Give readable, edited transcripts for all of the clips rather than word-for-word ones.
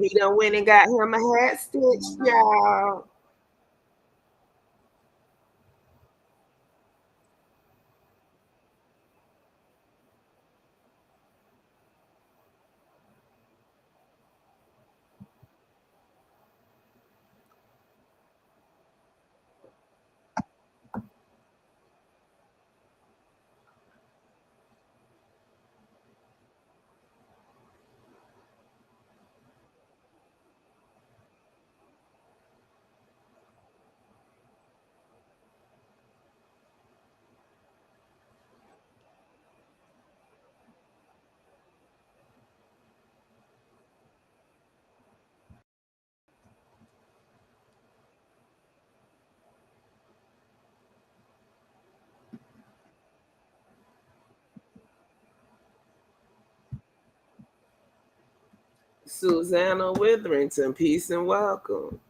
He done went and got him a hat stitched, y'all. Susanna Witherington, peace and welcome.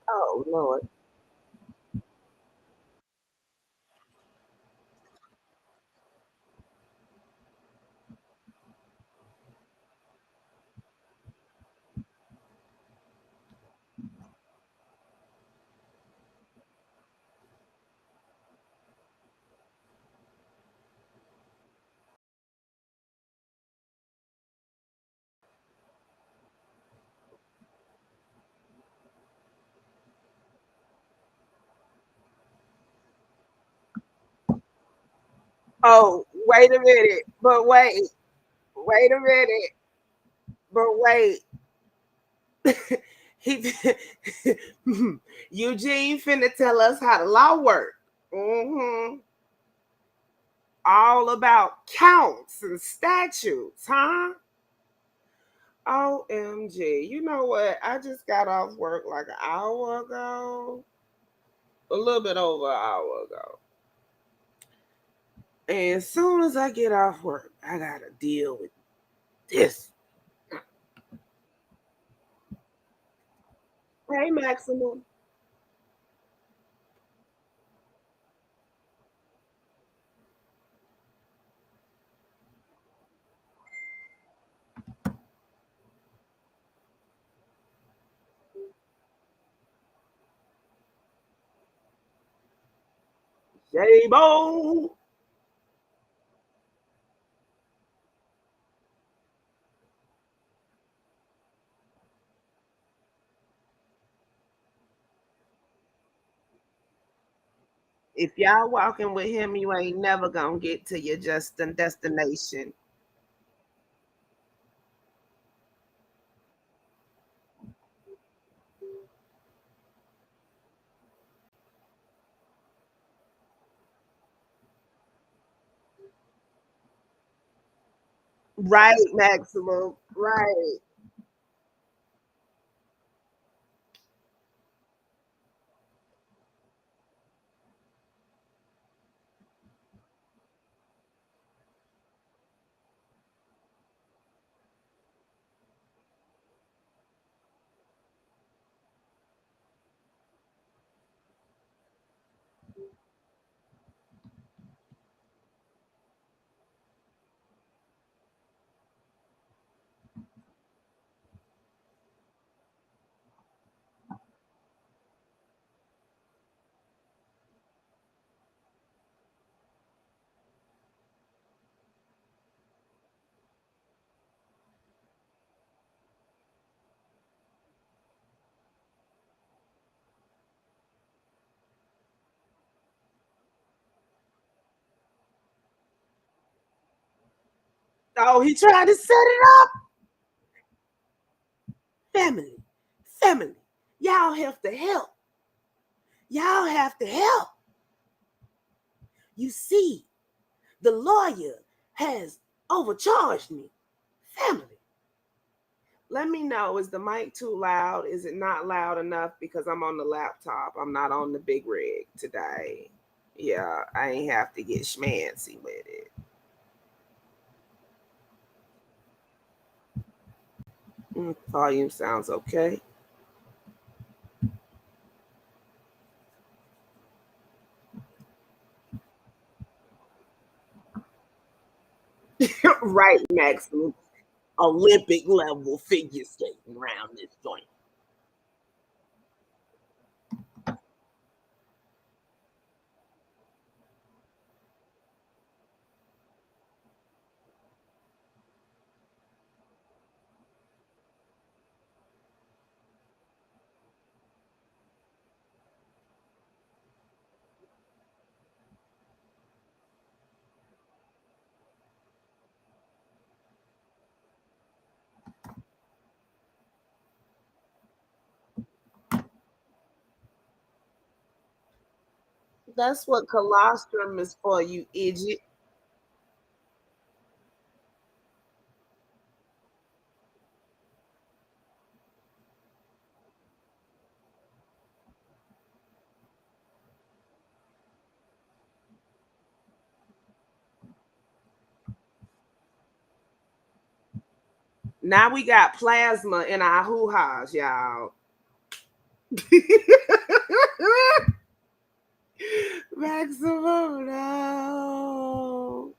Oh Lord. Oh, wait a minute. But wait a minute. But wait. he Eugene finna tell us how the law work. All about counts and statutes, huh? OMG. You know what? I just got off work like an hour ago, a little bit over an hour ago. And as soon as I get off work, I got to deal with this. Hey, Maximum. J-Bo. If y'all walking with him, you ain't never gonna get to your just destination. Right, Maximum. Right. Oh, he tried to set it up. Family, family, y'all have to help. Y'all have to help. You see, the lawyer has overcharged me. Family. Let me know, is the mic too loud? Is it not loud enough? Because I'm on the laptop. I'm not on the big rig today. Yeah, I ain't have to get schmancy with it. Volume sounds okay. Right, maximum Olympic level figure skating around this joint. That's what colostrum is for, you idiot. Now we got plasma in our hoo-ha's, y'all. Maximum, no.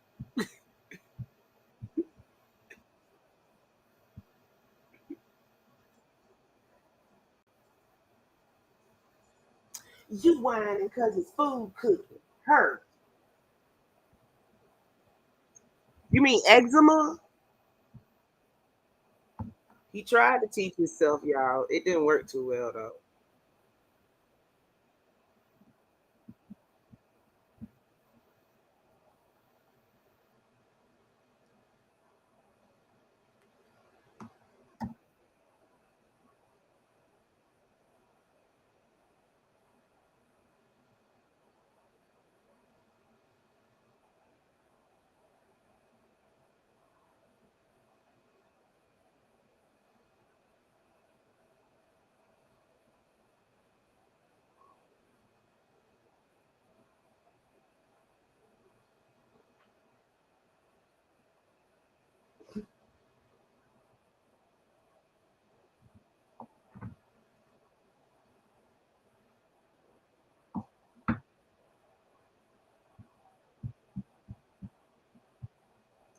You whining because it's food cooking. Hurt. You mean eczema? He tried to teach himself, y'all. It didn't work too well, though.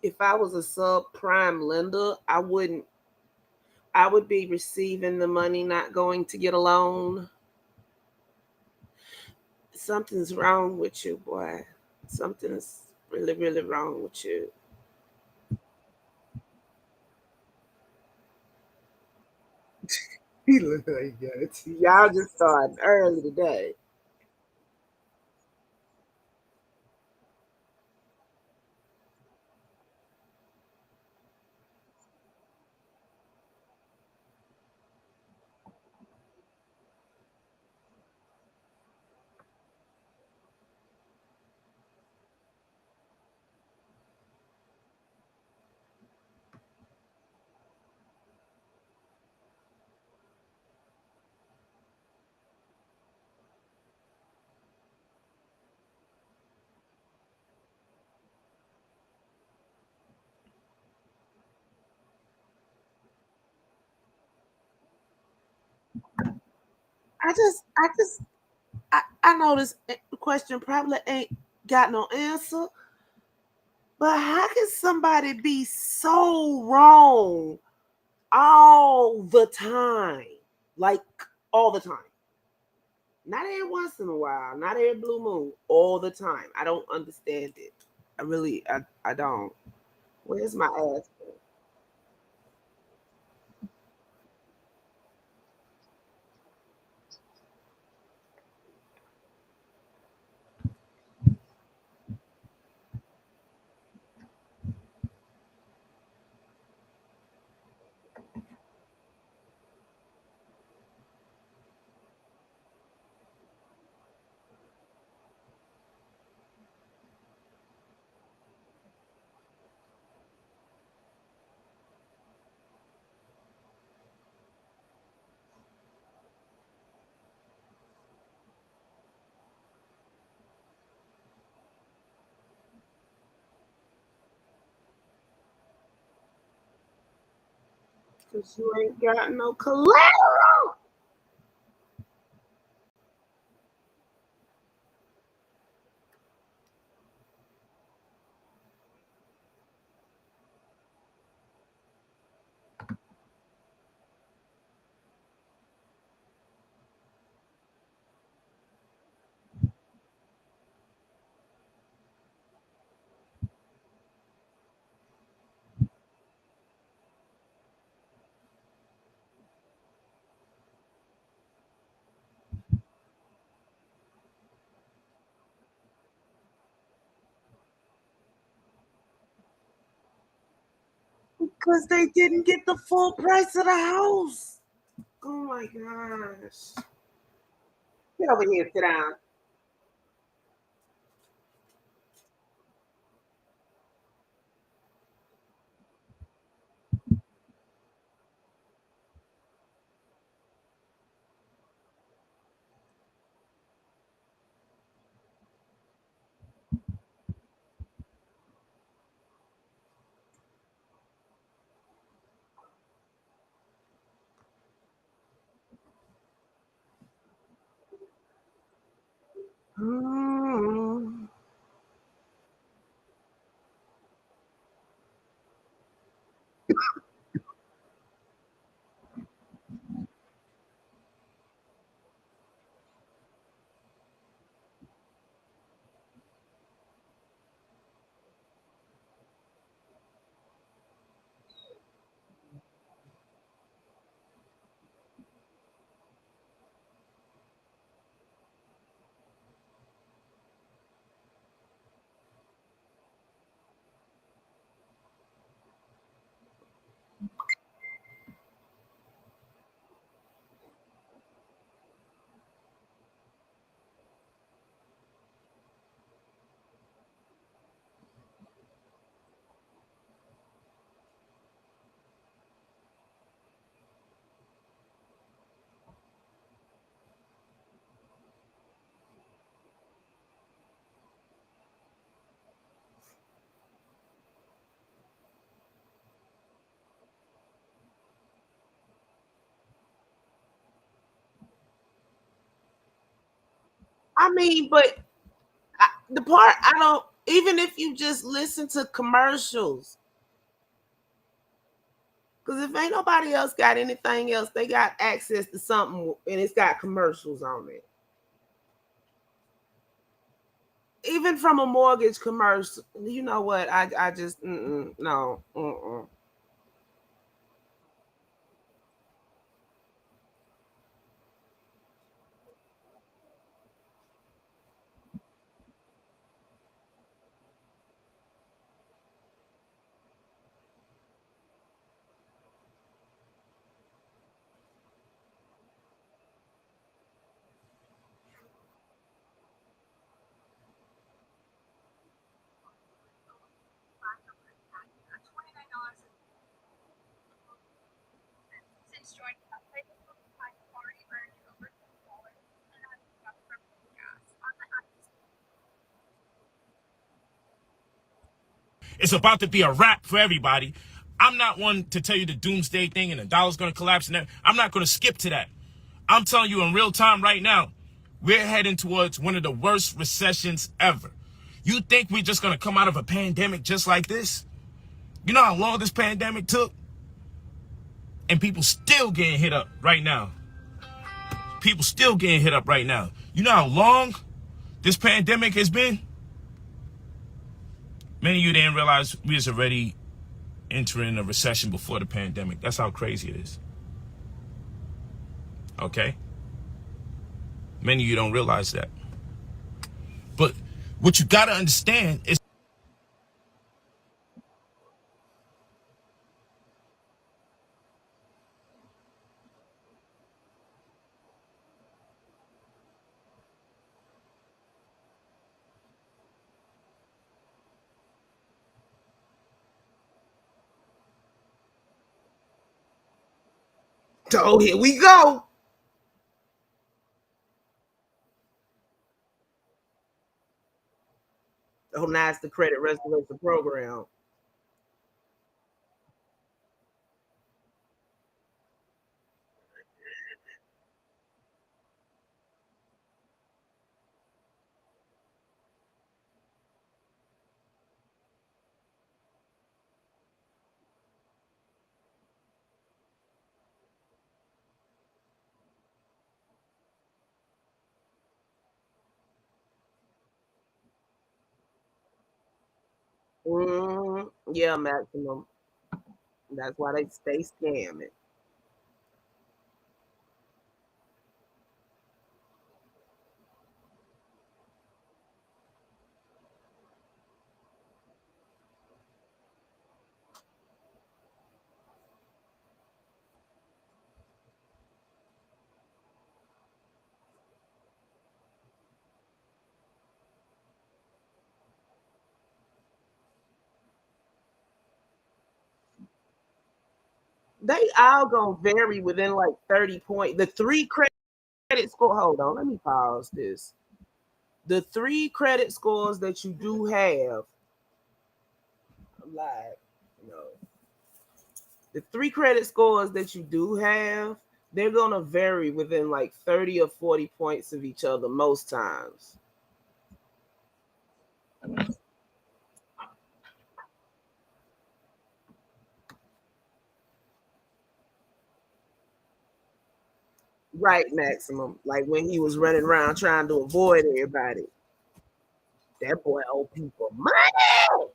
If I was a subprime lender, I would be receiving the money, not going to get a loan. Something's wrong with you, boy. Something's really, really wrong with you. He look like that. Y'all just started early today. I know this question probably ain't got no answer, but how can somebody be so wrong all the time? Like all the time. Not every once in a while, not every blue moon, all the time. I don't understand it. I don't. Where's my ass? Cause you ain't got no collateral. Because they didn't get the full price of the house. Oh my gosh. Get over here, sit down. Mm. I mean, but the part I don't, even if you just listen to commercials, because if ain't nobody else got anything else, they got access to something and it's got commercials on it. Even from a mortgage commercial, you know what? I just no. It's about to be a wrap for everybody. I'm not one to tell you the doomsday thing and the dollar's going to collapse. And I'm not going to skip to that. I'm telling you in real time right now, we're heading towards one of the worst recessions ever. You think we're just going to come out of a pandemic just like this? You know how long this pandemic took? And people still getting hit up right now. People still getting hit up right now. You know how long this pandemic has been? Many of you didn't realize we was already entering a recession before the pandemic. That's how crazy it is. Okay? Many of you don't realize that. But what you got to understand is So here we go. Oh, now it's the credit restoration program. Yeah, maximum. That's why they stay scamming. They all gonna vary within like 30 points. The three credit score. Hold on, let me pause this. The three credit scores that you do have, live, no. The three credit scores that you do have, they're gonna vary within like 30 or 40 points of each other most times. Right, maximum. Like when he was running around trying to avoid everybody. That boy owe people money.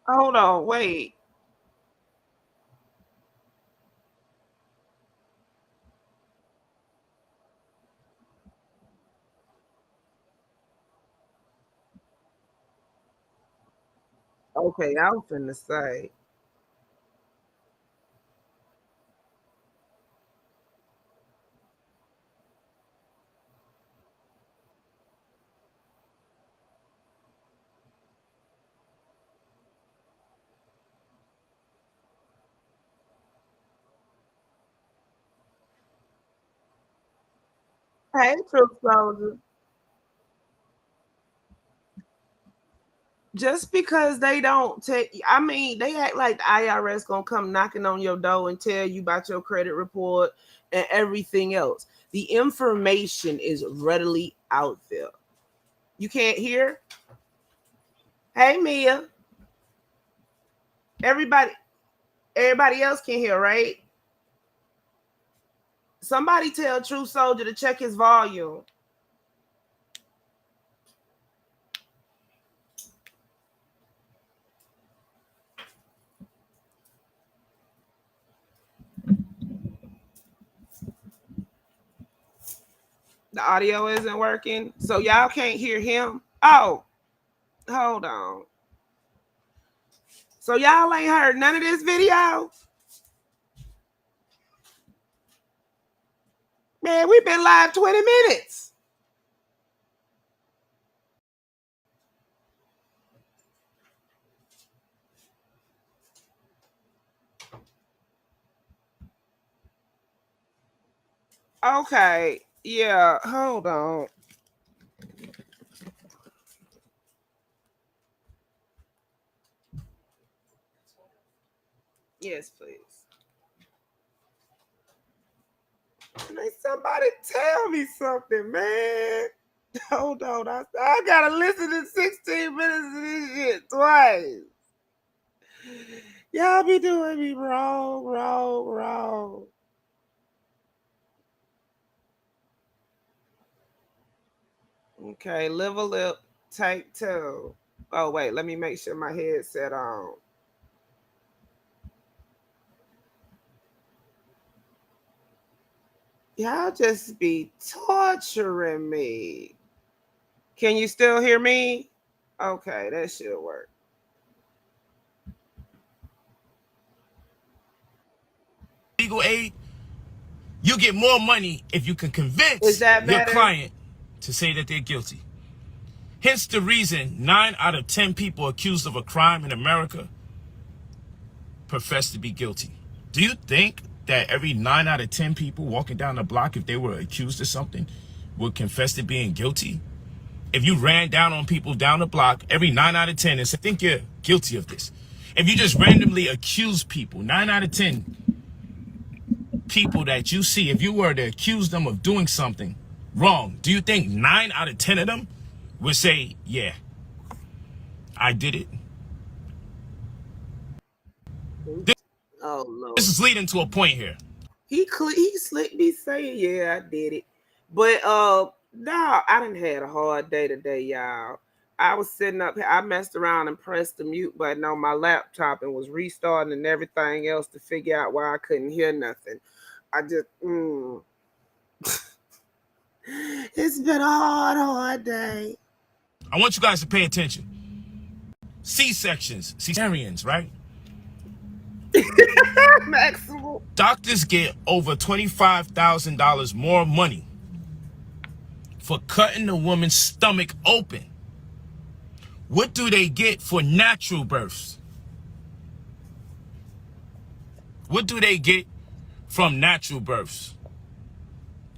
Hold on, wait. Okay, I was finna say. Hey, Truth Soldier. Just because they don't take, I mean, they act like the IRS gonna come knocking on your door and tell you about your credit report and everything else. The information is readily out there. You can't hear? Hey, Mia. Everybody, everybody else can hear, right? Somebody tell True Soldier to check his volume. The audio isn't working, so y'all can't hear him. Oh, hold on. So y'all ain't heard none of this video? Man, we've been live 20 minutes. Okay, yeah, hold on. Yes, please. May somebody tell me something, man. Hold on. I gotta listen to 16 minutes of this shit twice. Y'all be doing me wrong, wrong, wrong. Okay, live a lip, take two. Oh, wait, let me make sure my headset on. Y'all just be torturing me. Can you still hear me? Okay, that should work. Legal aid, you get more money if you can Is convince that your better? client to say that they're guilty. Hence the reason 9 out of 10 people accused of a crime in America profess to be guilty. Do you think that every 9 out of 10 people walking down the block, if they were accused of something, would confess to being guilty? If you ran down on people down the block, every 9 out of 10 is, I think you're guilty of this. If you just randomly accuse people, 9 out of 10 people that you see, if you were to accuse them of doing something wrong, do you think 9 out of 10 of them would say, yeah, I did it? Oh Lord. This is leading to a point here. He slick me saying, yeah, I did it. But no, I done had a hard day today, y'all. I was sitting up here, I messed around and pressed the mute button on my laptop and was restarting and everything else to figure out why I couldn't hear nothing. I just it's been a hard day. I want you guys to pay attention. C-sections, cesareans, right? Maximum. Doctors get over $25,000 more money for cutting the woman's stomach open. What do they get for natural births? What do they get from natural births?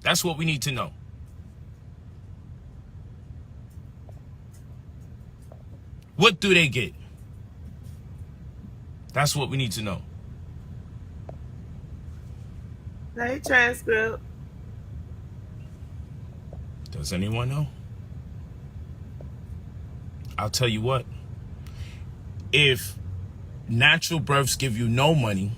That's what we need to know. What do they get? That's what we need to know. Hey, transcript. Does anyone know? I'll tell you what. If natural births give you no money,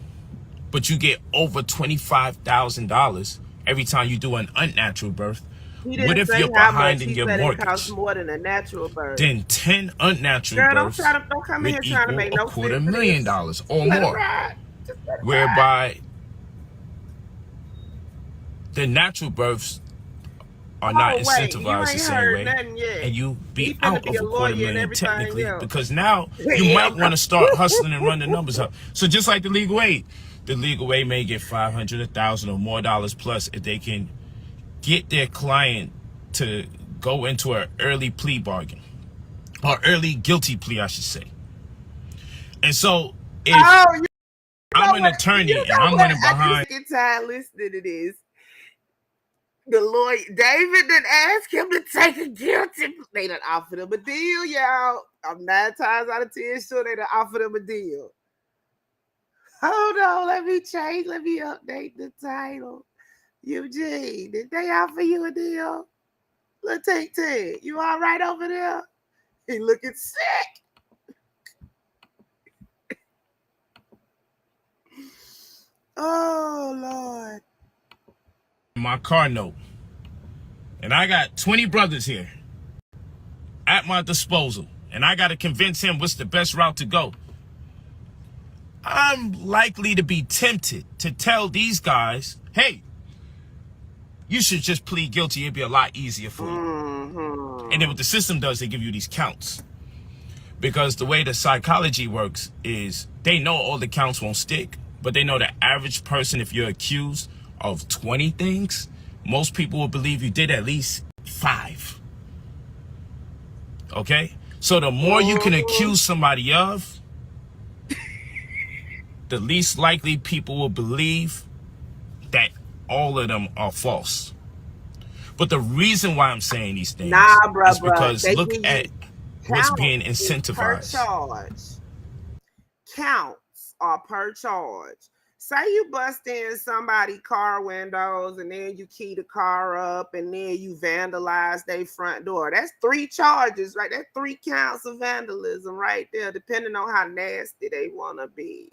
but you get over $25,000 every time you do an unnatural birth, what if you're behind in your mortgage? It costs more than a natural birth. Then 10 unnatural births would equal $250,000 or more, whereby the natural births are not incentivized the same way, and you be out of $250,000 technically, because now you might want to start hustling and run the numbers up. So just like the legal aid may get $500, $1,000 or more dollars plus if they can get their client to go into an early plea bargain, or early guilty plea, I should say. And so if I'm an attorney and I'm running behind, listening to this, the lawyer David didn't ask him to take a guilty. They done offered him a deal, y'all. I'm 9 times out of 10 sure they done offered him a deal. Hold on, let me update the title. Eugene, did they offer you a deal? Let's take 10. You all right over there? He looking sick. Oh Lord. my car note, and I got 20 brothers here at my disposal, and I got to convince him what's the best route to go, I'm likely to be tempted to tell these guys, hey, you should just plead guilty. It'd be a lot easier for you. And then what the system does, they give you these counts. Because the way the psychology works is they know all the counts won't stick, but they know the average person, if you're accused of 20 things, most people will believe you did at least 5. Okay? So the more you can accuse somebody of, the least likely people will believe that all of them are false. But the reason why I'm saying these things is because look at what's being incentivized. Per charge. Counts are per charge. Say you bust in somebody's car windows and then you key the car up and then you vandalize their front door. That's 3 charges, right? That's 3 counts of vandalism right there, depending on how nasty they want to be.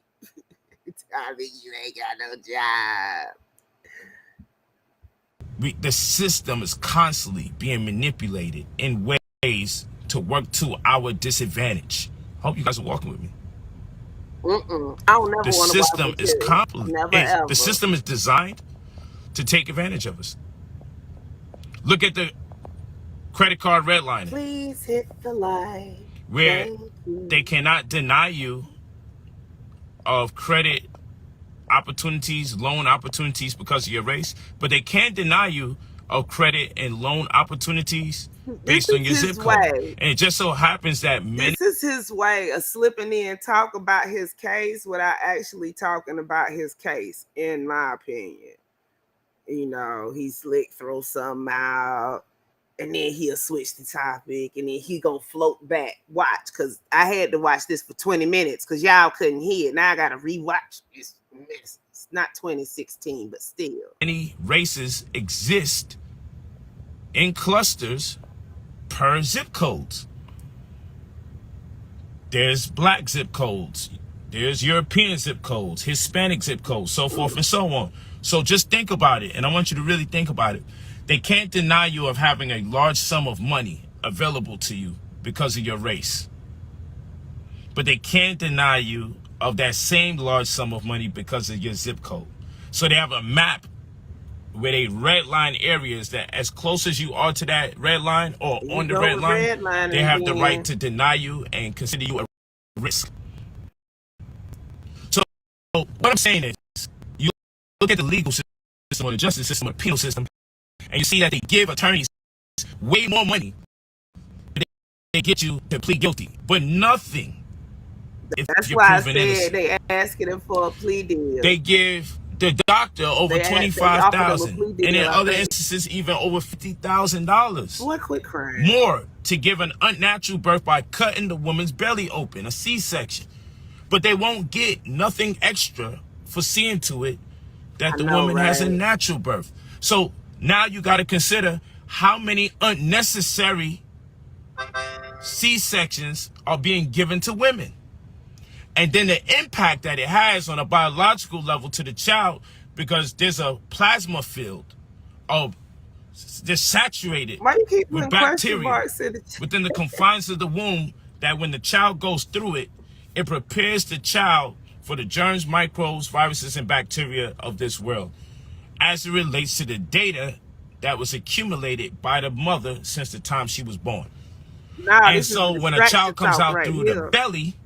I mean, you ain't got no job. The system is constantly being manipulated in ways to work to our disadvantage. Hope you guys are walking with me. I don't never want to. The system is designed to take advantage of us. Look at the credit card redlining. Please hit the light. Where they cannot deny you of credit opportunities, loan opportunities because of your race, but they can't deny you of credit and loan opportunities based on your zip code. And it just so happens that this is his way of slipping in, talk about his case without actually talking about his case, in my opinion. You know, he slick, throw something out, and then he'll switch the topic, and then he gonna float back. Watch, because I had to watch this for 20 minutes because y'all couldn't hear it. Now I gotta rewatch this mess. It's not 2016, but still. Many races exist in clusters per zip codes. There's black zip codes, there's European zip codes, Hispanic zip codes, so forth and so on. So just think about it, and I want you to really think about it. They can't deny you of having a large sum of money available to you because of your race. But they can't deny you of that same large sum of money because of your zip code. So they have a map where they redline areas that as close as you are to that red line or on the red line, they have the right to deny you and consider you a risk. So what I'm saying is, you look at the legal system or the justice system or the penal system, and you see that they give attorneys way more money. They get you to plead guilty, but nothing. That's why I said they asking them for a plea deal. They give the doctor over $25,000, and in other instances even over $50,000. Boy, quit crying. More to give an unnatural birth by cutting the woman's belly open, a C-section. But they won't get nothing extra for seeing to it that the woman has a natural birth. So now you got to consider how many unnecessary C-sections are being given to women. And then the impact that it has on a biological level to the child, because there's a plasma field of just saturated with bacteria within the confines of the womb, that when the child goes through it, it prepares the child for the germs, microbes, viruses, and bacteria of this world as it relates to the data that was accumulated by the mother since the time she was born. And so when a child comes out through the belly,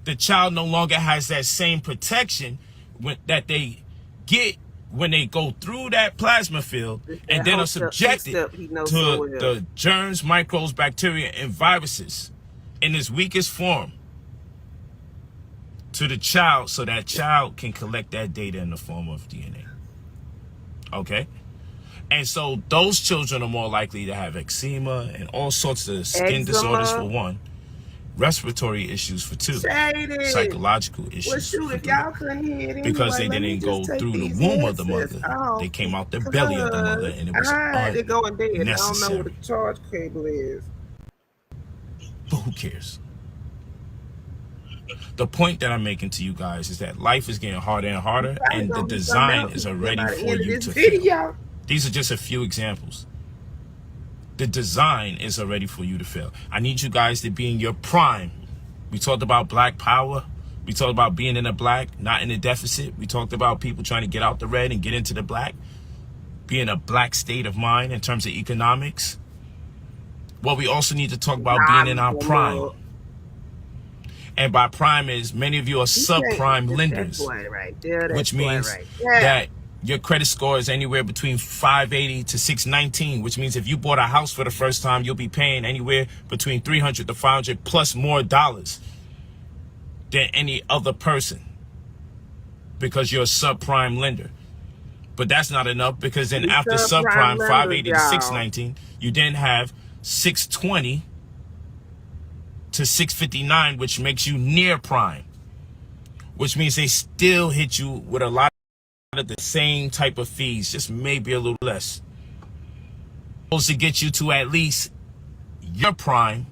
the child no longer has that same protection that they get when they go through that plasma field and then are subjected to the germs, microbes, bacteria, and viruses in its weakest form to the child, so that child can collect that data in the form of DNA. Okay? And so those children are more likely to have eczema and all sorts of skin disorders for one, respiratory issues for two, psychological issues for three, because they didn't go through the womb of the mother. They came out the belly of the mother, and it was unnecessary. I don't know what the charge cable is. But who cares? The point that I'm making to you guys is that life is getting harder and harder, and the design is already for you to fail. These are just a few examples. The design is already for you to fail. I need you guys to be in your prime. We talked about black power. We talked about being in the black, not in the deficit. We talked about people trying to get out the red and get into the black. Be in a black state of mind in terms of economics. Well, we also need to talk about being in our prime. And by prime is, many of you are subprime lenders, which means that your credit score is anywhere between 580 to 619, which means if you bought a house for the first time, you'll be paying anywhere between 300 to 500 plus more dollars than any other person, because you're a subprime lender. But that's not enough, because then after subprime, 580 to 619, you then have 620 to 659, which makes you near prime, which means they still hit you with a lot of the same type of fees, just maybe a little less. Supposed to get you to at least your prime,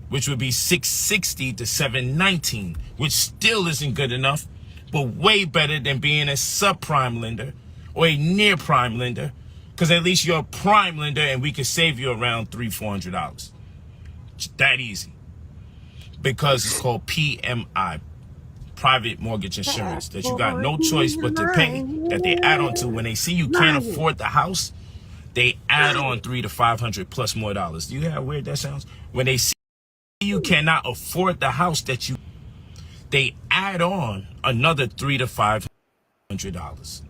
which would be 660 to 719, which still isn't good enough, but way better than being a subprime lender or a near prime lender, because at least you're a prime lender and we could save you around $300-400. It's that easy, because it's called PMI, private mortgage insurance, that you got no choice but to pay, that they add on to when they see you can't afford the house. They add on $300 to $500 plus more dollars. Do you hear how weird that sounds? When they see you cannot afford the house that they add on another $300 to $500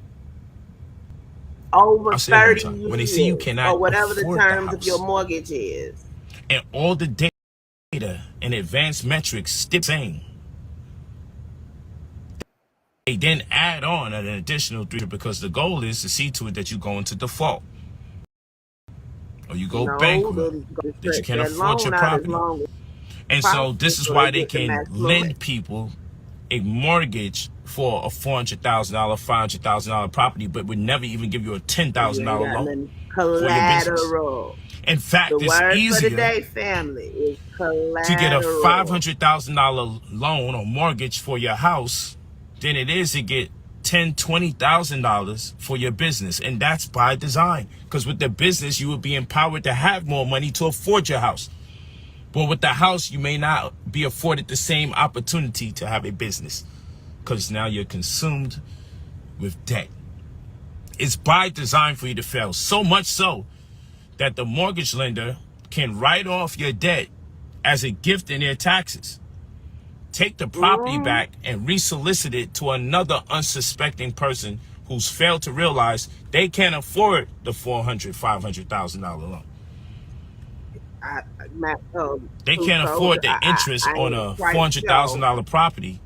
over 30 years, when they see you cannot or whatever the terms of your mortgage is, and all the data and advanced metrics still saying, they then add on an additional $300, because the goal is to see to it that you go into default. or you go No, bankrupt, they'll that you stretch can't that afford loan your out as property. long as And so this possible is so why they they get the can maximum lend rate. people a mortgage for a $400,000, $500,000 property, but would never even give you a $10,000 You ain't got loan nothing for your business. collateral. In fact, The it's word for the easier day, family, is to get a collateral. $500,000 loan or mortgage for your house than it is to get $10,000, $20,000 for your business. And that's by design, because with the business, you would be empowered to have more money to afford your house. But with the house, you may not be afforded the same opportunity to have a business, because now you're consumed with debt. It's by design for you to fail. So much so that the mortgage lender can write off your debt as a gift in their taxes, take the property back and resolicit it to another unsuspecting person who's failed to realize they can't afford the $400,000, $500,000 loan. They can't afford the interest on a $400,000 property,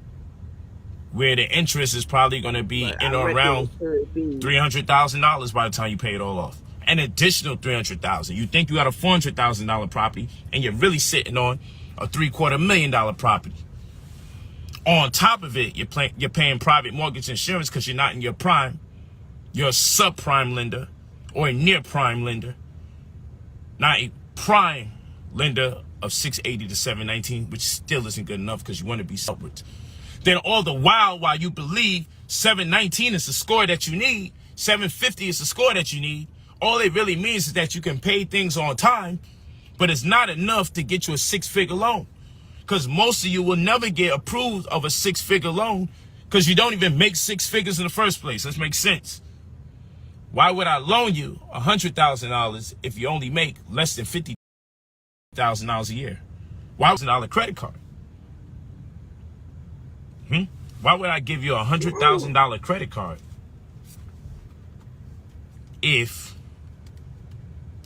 where the interest is probably going to be in or around $300,000 by the time you pay it all off. An additional $300,000. You think you got a $400,000 property, and you're really sitting on a $750,000 property. On top of it, you're paying private mortgage insurance because you're not in your prime. You're a subprime lender or a near prime lender, not a prime lender of 680 to 719, which still isn't good enough because you want to be upwards. Then all the while you believe 719 is the score that you need, 750 is the score that you need, all it really means is that you can pay things on time, but it's not enough to get you a six-figure loan. Because most of you will never get approved of a six-figure loan because you don't even make six figures in the first place. Let's make sense. Why would I loan you $100,000 if you only make less than $50,000 a year? Why was $1 credit card? Why would I give you a $100,000 credit card if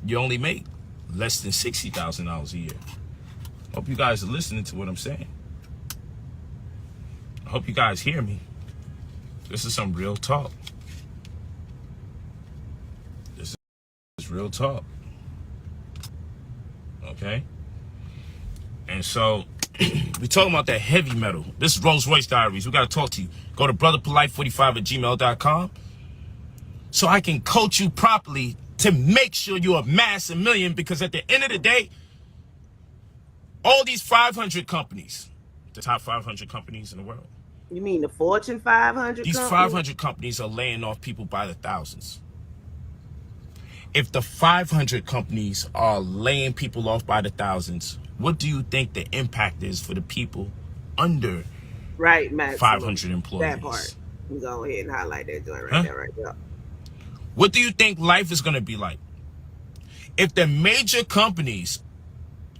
you only make less than $60,000 a year? Hope you guys are listening to what I'm saying. I hope you guys hear me. This is some real talk. This is real talk. Okay? And so, we're talking about that heavy metal. This is Rolls Royce Diaries. We got to talk to you. Go to brotherpolite45@gmail.com so I can coach you properly to make sure you amass $1 million, because at the end of the day, all these 500 companies, the top 500 companies in the world. You mean the Fortune 500 These companies? 500 companies are laying off people by the thousands. If the 500 companies are laying people off by the thousands, what do you think the impact is for the people under right, Max, 500 employees? That part. You go ahead and highlight that joint right there, right there. What do you think life is going to be like if the major companies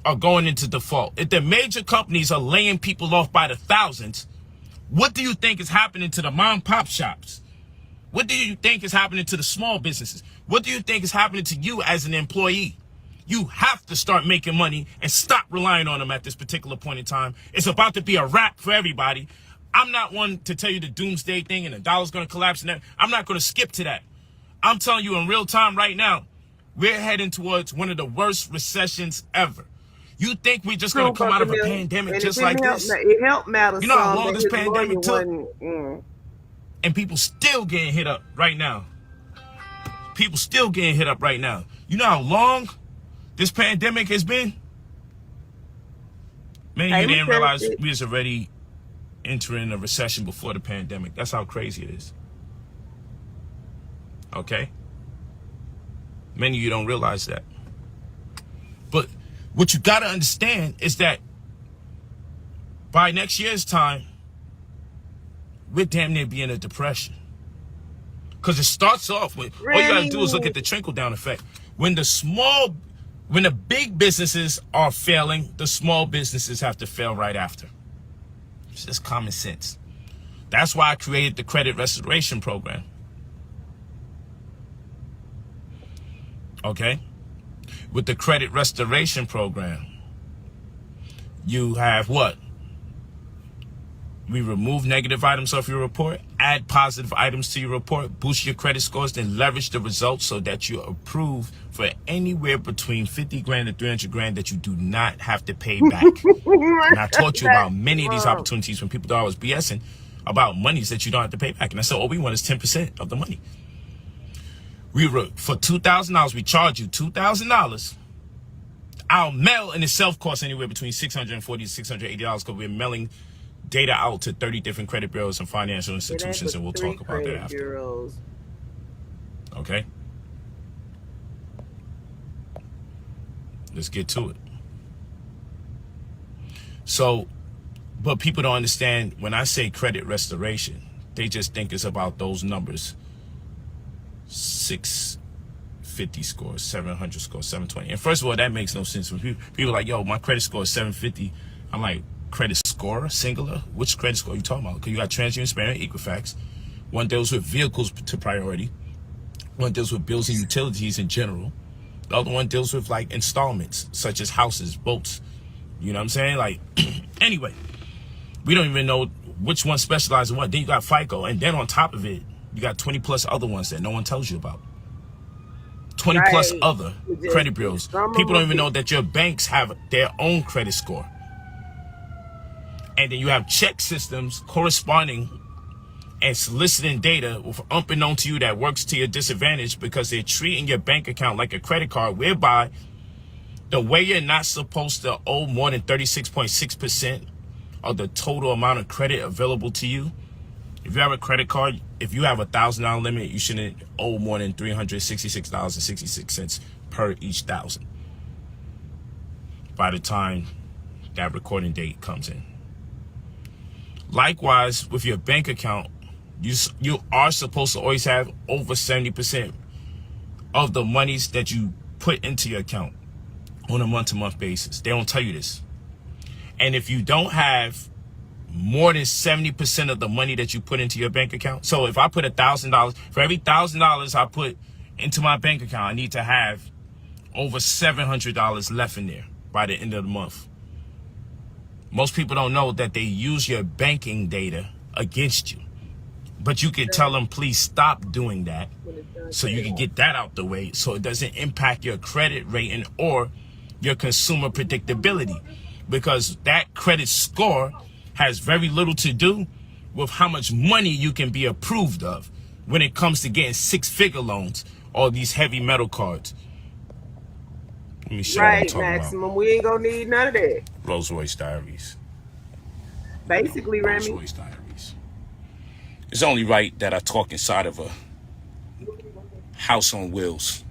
are going into default? If the major companies are laying people off by the thousands, what do you think is happening to the mom and pop shops? What do you think is happening to the small businesses? What do you think is happening to you as an employee? You have to start making money and stop relying on them at this particular point in time. It's about to be a wrap for everybody. I'm not one to tell you the doomsday thing and the dollar's going to collapse and that. I'm not going to skip to that. I'm telling you in real time right now, we're heading towards one of the worst recessions ever. You think we're just going to come out of a pandemic just like this? It helped matter. You know how long this pandemic took? And people still getting hit up right now. People still getting hit up right now. You know how long this pandemic has been? Many of you didn't realize we was already entering a recession before the pandemic. That's how crazy it is. Okay? Many of you don't realize that. But what you got to understand is that by next year's time, we're damn near be in a depression. Because it starts off with, all you got to do is look at the trickle-down effect. When the big businesses are failing, the small businesses have to fail right after. It's just common sense. That's why I created the credit restoration program. Okay? With the credit restoration program, you have what? We remove negative items off your report. Add positive items to your report, boost your credit scores, then leverage the results so that you're approved for anywhere between 50 grand and 300 grand that you do not have to pay back. And I taught you about many of these opportunities when people thought I was BSing about monies that you don't have to pay back. And I said, all we want is 10% of the money. For $2,000, we charge you $2,000. Our mail in itself costs anywhere between $640 to $680 because we're mailing data out to 30 different credit bureaus and financial institutions, and we'll talk about that after. Bureaus. Okay? Let's get to it. So, but people don't understand when I say credit restoration, they just think it's about those numbers. 650 scores, 700 scores, 720. And first of all, that makes no sense. When people are like, yo, my credit score is 750. I'm like, credit score, singular? Which credit score are you talking about? Because you got transparent, Equifax. One deals with vehicles to priority. One deals with bills and utilities in general. The other one deals with like installments, such as houses, boats. You know what I'm saying? Like, anyway, we don't even know which one specializes in what. Then you got FICO. And then on top of it, you got 20 plus other ones that no one tells you about. 20 plus other credit bureaus. People don't even know that your banks have their own credit score. And then you have check systems corresponding and soliciting data unbeknown to you that works to your disadvantage because they're treating your bank account like a credit card, whereby the way you're not supposed to owe more than 36.6% of the total amount of credit available to you. If you have a credit card, if you have $1,000 limit, you shouldn't owe more than $366.66 per each $1,000 by the time that recording date comes in. Likewise, with your bank account, you are supposed to always have over 70% of the monies that you put into your account on a month-to-month basis. They don't tell you this. And if you don't have more than 70% of the money that you put into your bank account, so if I put $1,000, for every $1,000 I put into my bank account, I need to have over $700 left in there by the end of the month. Most people don't know that they use your banking data against you. But you can tell them, please stop doing that so you can get that out the way so it doesn't impact your credit rating or your consumer predictability. Because that credit score has very little to do with how much money you can be approved of when it comes to getting six-figure loans or these heavy metal cards. Let me show right, Maximum. About. We ain't gonna need none of that. Rolls Royce Diaries. Basically, Remy. Rolls Royce Diaries. It's only right that I talk inside of a house on wheels.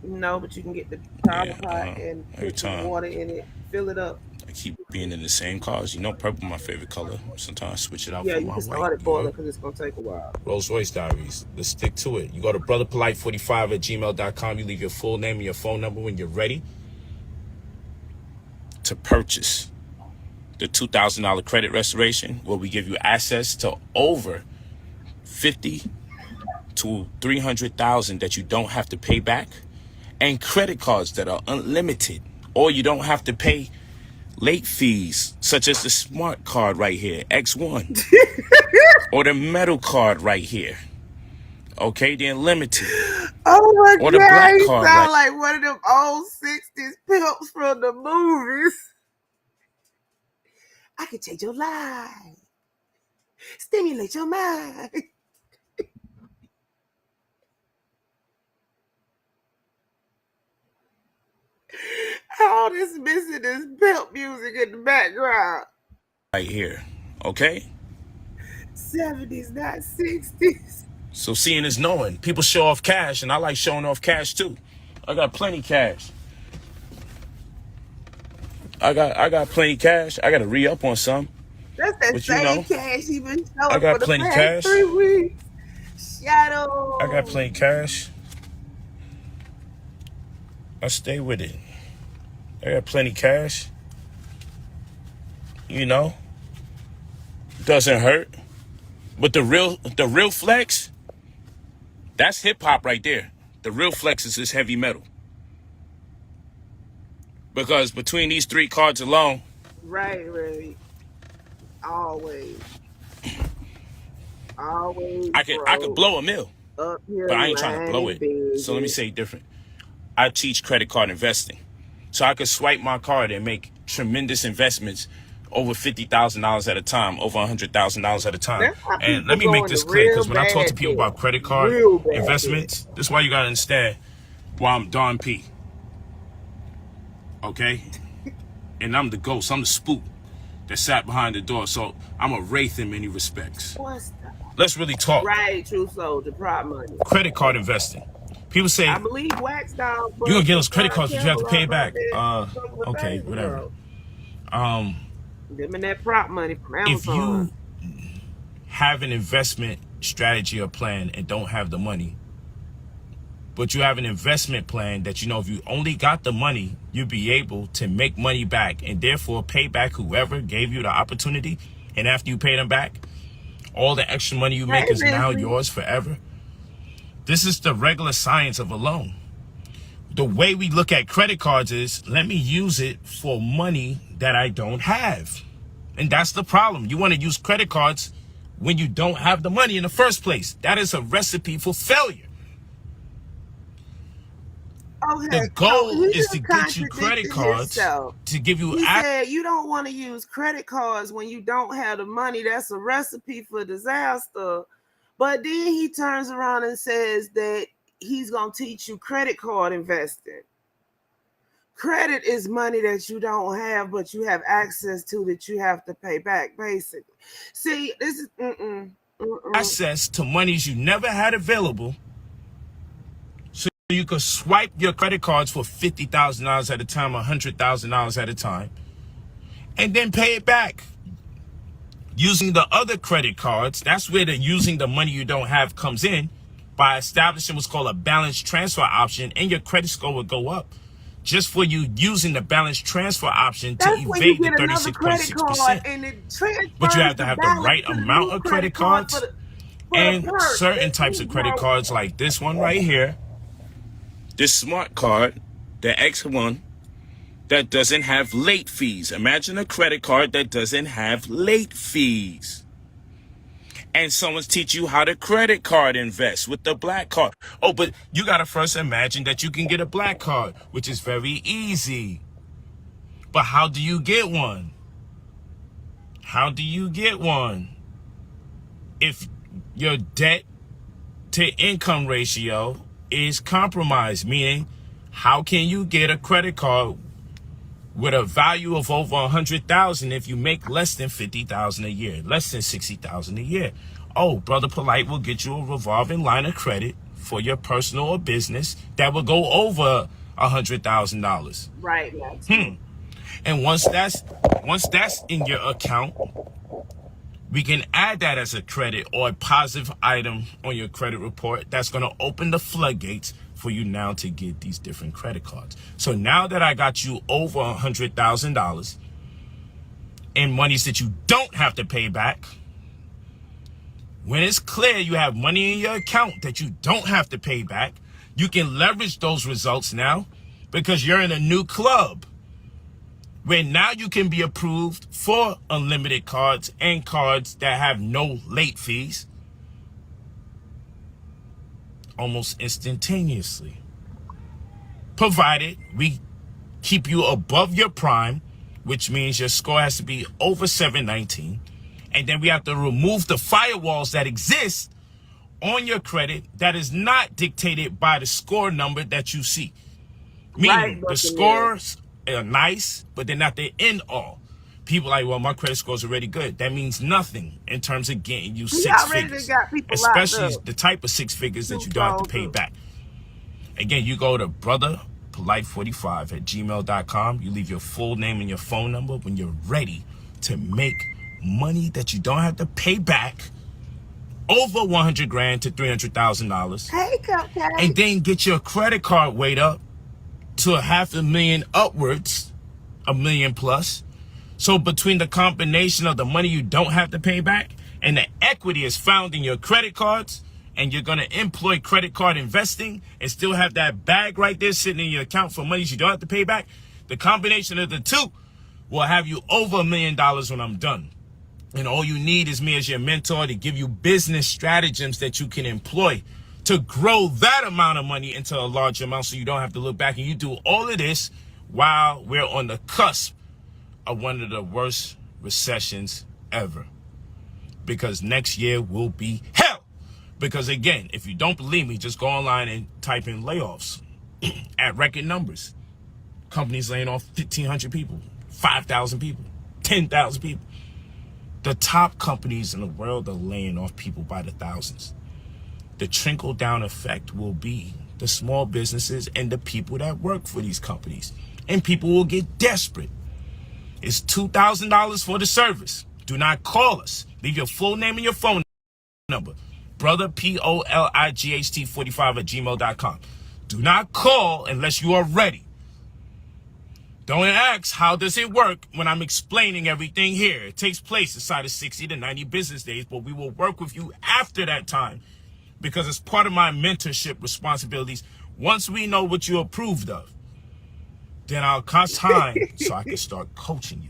No, but you can get the power pot and put some water in it, fill it up. I keep being in the same cars. You know, purple my favorite color. Sometimes I switch it out for my white. Yeah, you can start it boiling because it's going to take a while. Rolls Royce Diaries. Let's stick to it. You go to brotherpolite45@gmail.com. You leave your full name and your phone number when you're ready to purchase the $2,000 credit restoration, where we give you access to over 50 to 300,000 that you don't have to pay back, and credit cards that are unlimited, or you don't have to pay late fees, such as the smart card right here, X1, or the metal card right here. Okay, the unlimited. Oh my God, the black card, sound like one of them old 60s pimps from the movies. I can change your life, stimulate your mind. All this missing is pimp music in the background. Right here, okay? 70s, not 60s. So seeing is knowing. People show off cash, and I like showing off cash too. I got plenty cash. I got plenty cash. I got to re-up on some. That's that same cash you've been showing I got for the plenty past cash. 3 weeks. Shadow. I got plenty cash. I stay with it. I got plenty cash. You know, doesn't hurt. But the real flex, that's hip hop right there. The real flex is this heavy metal. Because between these 3 cards alone, right, always. Always I could broke. blow $1 million, Up here but I ain't trying to blow lining it. So let me busy. say it different. I teach credit card investing. So I could swipe my card and make tremendous investments over $50,000 at a time, over $100,000 at a time. That's how And people let me go make into this clear, real because when I talk to bad people debt. about credit card Real bad debt. investments, this is why you gotta understand why I'm Don P. Okay? And I'm the ghost, I'm the spook that sat behind the door. So I'm a wraith in many respects. What's that? Let's really talk. Right, true soldier, prop money. Credit card investing. People say, I believe Wax Dog you're gonna get busted those credit cards, but you have to Kevlar pay it about back. that a couple of Okay, days whatever. ago. Them and that prop money from If Amazon. you have an investment strategy or plan and don't have the money, but you have an investment plan that you know if you only got the money, you'll be able to make money back and therefore pay back whoever gave you the opportunity. And after you pay them back, all the extra money you make is now yours forever. This is the regular science of a loan. The way we look at credit cards is, let me use it for money that I don't have. And that's the problem. You want to use credit cards when you don't have the money in the first place. That is a recipe for failure. Okay, The goal so is to get you credit cards to give you He said you don't want to use credit cards when you don't have the money. That's a recipe for disaster. But then he turns around and says that he's going to teach you credit card investing. Credit is money that you don't have, but you have access to that you have to pay back, basically. See, this is access to monies you never had available, so you could swipe your credit cards for $50,000 at a time, $100,000 at a time, and then pay it back. Using the other credit cards, that's where the using the money you don't have comes in, by establishing what's called a balance transfer option, and your credit score will go up just for you using the balance transfer option to evade the 36.6%. But you have to have the right amount of credit cards and certain types of credit cards like this one right here, this smart card, the X1, that doesn't have late fees. Imagine a credit card that doesn't have late fees. And someone's teach you how to credit card invest with the black card. Oh, but you got to first imagine that you can get a black card, which is very easy. But how do you get one? How do you get one? If your debt to income ratio is compromised, meaning how can you get a credit card with a value of over $100,000 if you make less than $50,000 a year, less than $60,000 a year? Oh, Brother Polight will get you a revolving line of credit for your personal or business that will go over $100,000. Right. And once that's in your account, we can add that as a credit or a positive item on your credit report. That's going to open the floodgates for you now to get these different credit cards. So now that I got you over $100,000 in monies that you don't have to pay back, when it's clear you have money in your account that you don't have to pay back, you can leverage those results now because you're in a new club where now you can be approved for unlimited cards and cards that have no late fees almost instantaneously, provided we keep you above your prime, which means your score has to be over 719, and then we have to remove the firewalls that exist on your credit that is not dictated by the score number that you see. Meaning the scores are nice, but they're not the end all. People like, well, my credit score is already good. That means nothing in terms of getting you six figures, especially the type of six figures that you don't have to pay back. Again, you go to brotherpolight45@gmail.com. You leave your full name and your phone number when you're ready to make money that you don't have to pay back, over $100,000 to $300,000, and then get your credit card weight up to $500,000 upwards, $1 million plus. So between the combination of the money you don't have to pay back and the equity is found in your credit cards, and you're going to employ credit card investing and still have that bag right there sitting in your account for monies you don't have to pay back, the combination of the two will have you over $1 million when I'm done. And all you need is me as your mentor to give you business stratagems that you can employ to grow that amount of money into a large amount so you don't have to look back. And you do all of this while we're on the cusp of one of the worst recessions ever. Because next year will be hell. Because again, if you don't believe me, just go online and type in layoffs at record numbers. Companies laying off 1,500 people, 5,000 people, 10,000 people. The top companies in the world are laying off people by the thousands. The trickle-down effect will be the small businesses and the people that work for these companies. And people will get desperate. It's $2,000 for the service. Do not call us. Leave your full name and your phone number. Brother, POLIGHT45@gmail.com. Do not call unless you are ready. Don't ask how does it work when I'm explaining everything here. It takes place inside of 60 to 90 business days, but we will work with you after that time because it's part of my mentorship responsibilities. Once we know what you're approved of, then I'll cost time so I can start coaching you.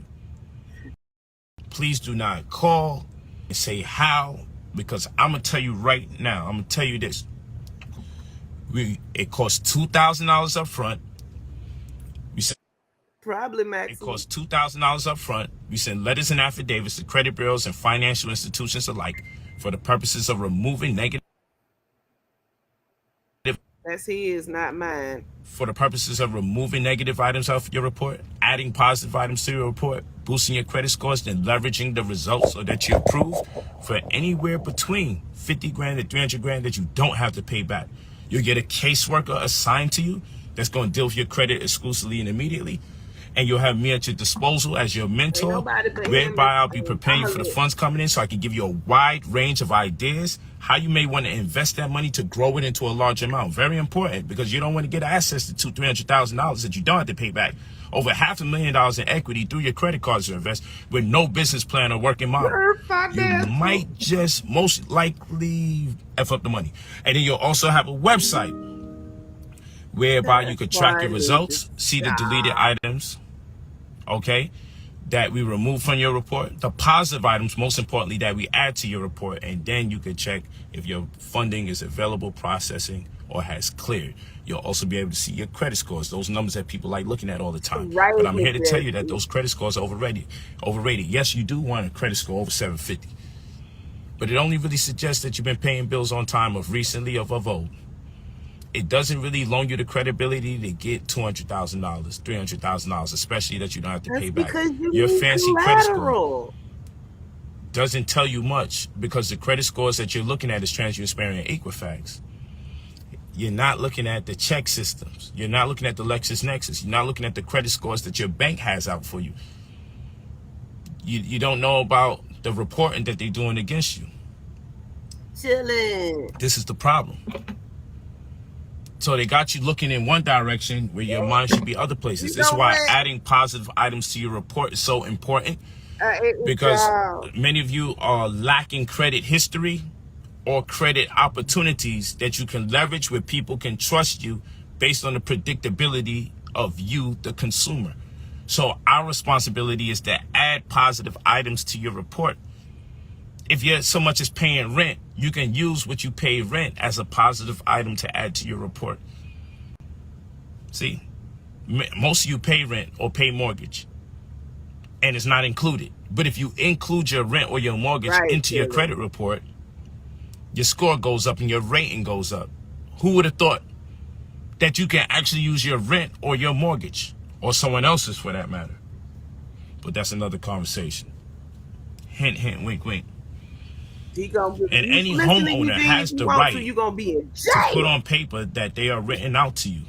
Please do not call and say how, because I'm going to tell you right now, I'm going to tell you this. It costs $2,000 up front. Probably maximum. It costs $2,000 up front. We send letters and affidavits to credit bureaus and financial institutions alike for the purposes of removing negative. That's his, not mine. For the purposes of removing negative items off your report, adding positive items to your report, boosting your credit scores, then leveraging the results so that you approve for anywhere between 50 grand to 300 grand that you don't have to pay back. You'll get a caseworker assigned to you that's going to deal with your credit exclusively and immediately. And you'll have me at your disposal as your mentor, whereby I'll be preparing you for the funds coming in so I can give you a wide range of ideas, how you may want to invest that money to grow it into a large amount. Very important, because you don't want to get access to $200,000-$300,000 that you don't have to pay back. Over $500,000 in equity through your credit cards to invest with no business plan or working model. You might just most likely F up the money. And then you'll also have a website whereby you could track your results, see the deleted items, okay, that we remove from your report, the positive items, most importantly, that we add to your report, and then you can check if your funding is available, processing, or has cleared. You'll also be able to see your credit scores, those numbers that people like looking at all the time. Right, but I'm here to tell you that those credit scores are overrated. Yes, you do want a credit score over 750, but it only really suggests that you've been paying bills on time of recently or of old. It doesn't really loan you the credibility to get $200,000, $300,000, especially that you don't have to pay back. Your fancy credit score doesn't tell you much because the credit scores that you're looking at is TransUnion and Equifax. You're not looking at the check systems. You're not looking at the LexisNexis. You're not looking at the credit scores that your bank has out for you. You don't know about the reporting that they're doing against you. Chilling. This is the problem. So they got you looking in one direction where your mind should be other places. This is why adding positive items to your report is so important. Because many of you are lacking credit history or credit opportunities that you can leverage where people can trust you based on the predictability of you, the consumer. So our responsibility is to add positive items to your report. If you're so much as paying rent, you can use what you pay rent as a positive item to add to your report. See, most of you pay rent or pay mortgage, and it's not included. But if you include your rent or your mortgage into your credit report, your score goes up and your rating goes up. Who would have thought that you can actually use your rent or your mortgage, or someone else's for that matter? But that's another conversation. Hint, hint, wink, wink. And any homeowner has the right to put on paper that they are written out to you.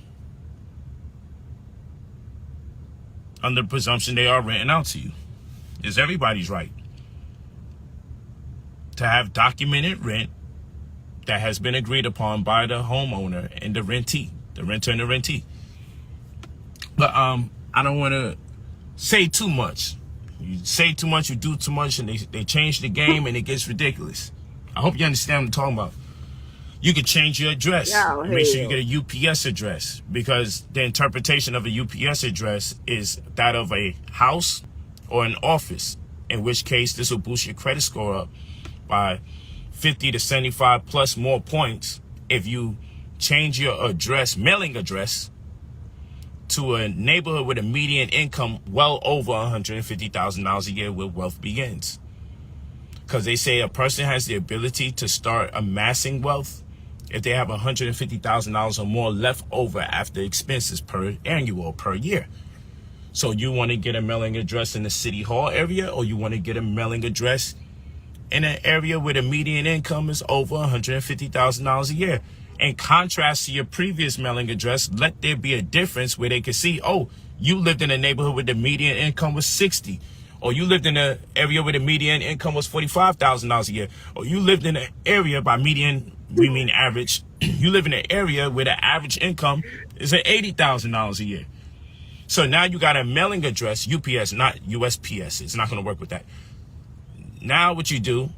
Under the presumption they are written out to you. It's everybody's right to have documented rent that has been agreed upon by the homeowner and the rentee, the renter and the rentee. But I don't want to say too much. You say too much, you do too much, and they change the game and it gets ridiculous. I hope you understand what I'm talking about. You can change your address. Make sure you get a UPS address, because the interpretation of a UPS address is that of a house or an office. in which case this will boost your credit score up by 50 to 75 plus more points if you change your address, mailing address, to a neighborhood with a median income well over $150,000 a year where wealth begins. Because they say a person has the ability to start amassing wealth if they have $150,000 or more left over after expenses per annual, per year. So you want to get a mailing address in the city hall area, or you want to get a mailing address in an area where the median income is over $150,000 a year. In contrast to your previous mailing address, let there be a difference where they can see, oh, you lived in a neighborhood where the median income was 60, or you lived in an area where the median income was $45,000 a year, or you lived in an area, by median we mean average, you live in an area where the average income is at $80,000 a year. So now you got a mailing address, UPS, not USPS. It's not going to work with that. Now what you do,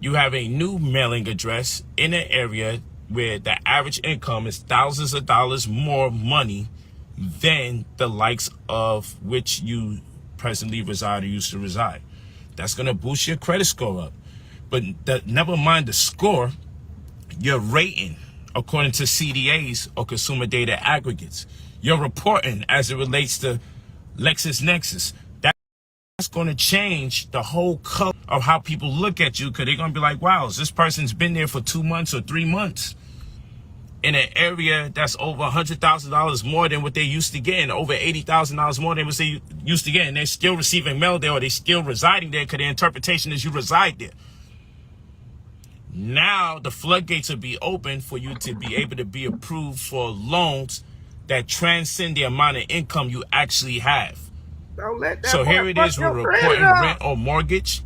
you have a new mailing address in an area where the average income is thousands of dollars more money than the likes of which you presently reside or used to reside. That's going to boost your credit score up. But never mind the score, your rating according to CDAs or consumer data aggregates, your reporting as it relates to LexisNexis. That's going to change the whole color of how people look at you, because they're going to be like, wow, this person's been there for 2 months or 3 months in an area that's over $100,000 more than what they used to get, and over $80,000 more than what they used to get, and they're still receiving mail there, or they're still residing there because their interpretation is you reside there. Now the floodgates will be open for you to be able to be approved for loans that transcend the amount of income you actually have. Don't let that So here it is, we're reporting rent or mortgage.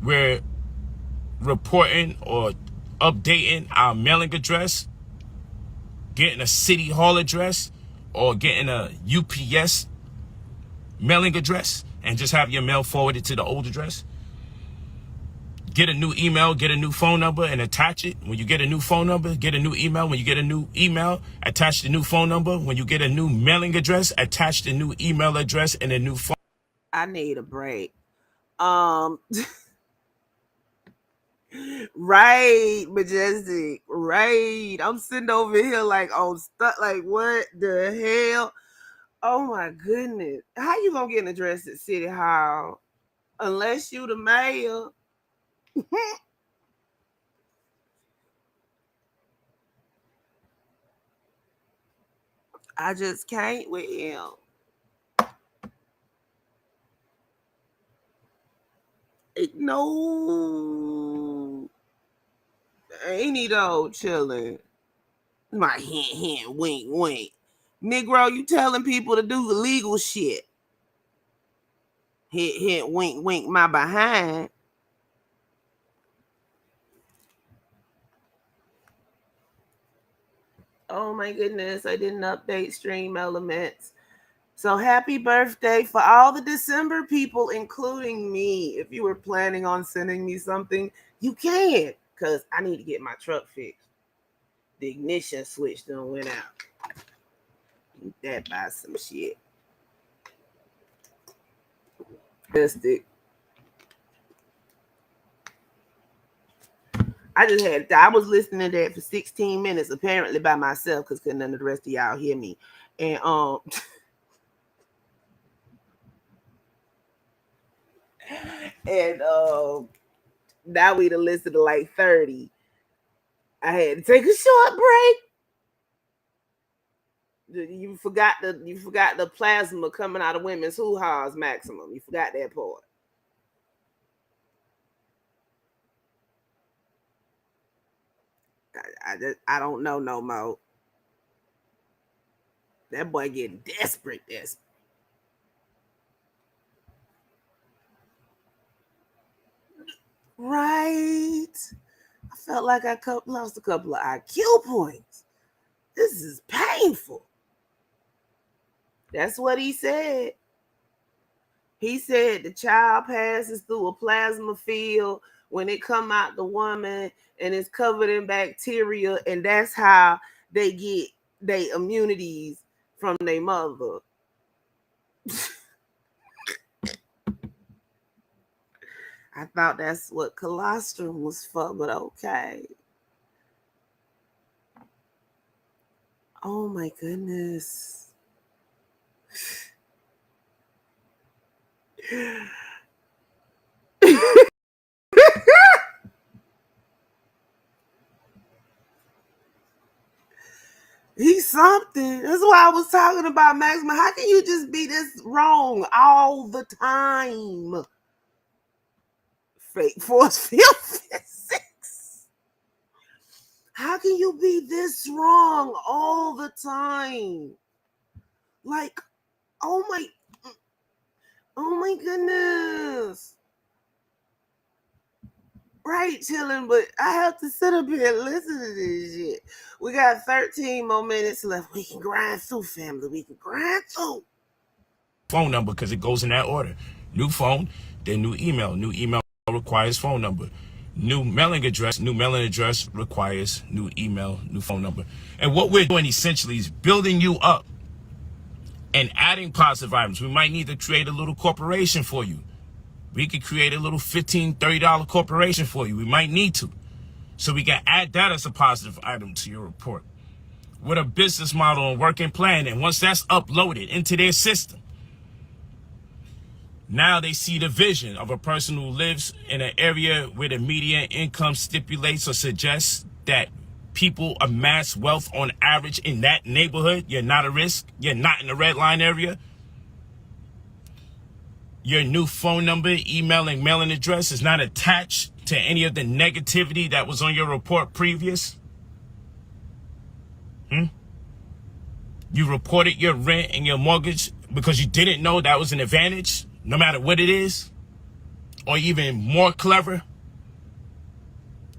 We're reporting or updating our mailing address, getting a city hall address, or getting a UPS mailing address, and just have your mail forwarded to the old address. Get a new email, get a new phone number, and attach it. When you get a new phone number, get a new email. When you get a new email, attach the new phone number. When you get a new mailing address, attach the new email address and a new phone. I need a break. Right, Majestic. Right. I'm sitting over here like on stuck. Like, what the hell? Oh my goodness. How you gonna get an address at City Hall unless you the mayor? I just can't with him. No, ain't he though? Chilling. My hint, wink, wink. Negro, you telling people to do illegal shit. Hint, wink, wink, my behind. Oh my goodness, I didn't update Stream Elements. So happy birthday for all the December people, including me. If you were planning on sending me something, you can, because I need to get my truck fixed. The ignition switch done went out. Need that by some shit. Mystic. I was listening to that for 16 minutes, apparently by myself, because none of the rest of y'all hear me. And and now we done listened to like 30. I had to take a short break. You forgot the plasma coming out of women's hoo-ha's maximum. You forgot that part. I don't know no more. That boy getting desperate. Right. I felt like I lost a couple of IQ points. This is painful. That's what he said. He said the child passes through a plasma field when it come out the woman and it's covered in bacteria, and that's how they get their immunities from their mother. I thought that's what colostrum was for, but okay. Oh my goodness. He's something. That's why I was talking about Maxima. How can you just be this wrong all the time? Fake force field physics. How can you be this wrong all the time? Like, oh my goodness. Right, chilling, but I have to sit up here and listen to this shit. We got 13 more minutes left. We can grind through, family. We can grind through. Phone number, because it goes in that order. New phone, then new email. New email requires phone number. New mailing address requires new email, new phone number. And what we're doing essentially is building you up and adding positive items. We might need to create a little corporation for you. We could create a little $15, $30 corporation for you. We might need to. So we can add that as a positive item to your report with a business model and working plan. And once that's uploaded into their system, now they see the vision of a person who lives in an area where the median income stipulates or suggests that people amass wealth on average in that neighborhood. You're not a risk. You're not in the red line area. Your new phone number, email, and mailing address is not attached to any of the negativity that was on your report previous. You reported your rent and your mortgage because you didn't know that was an advantage, no matter what it is. Or even more clever,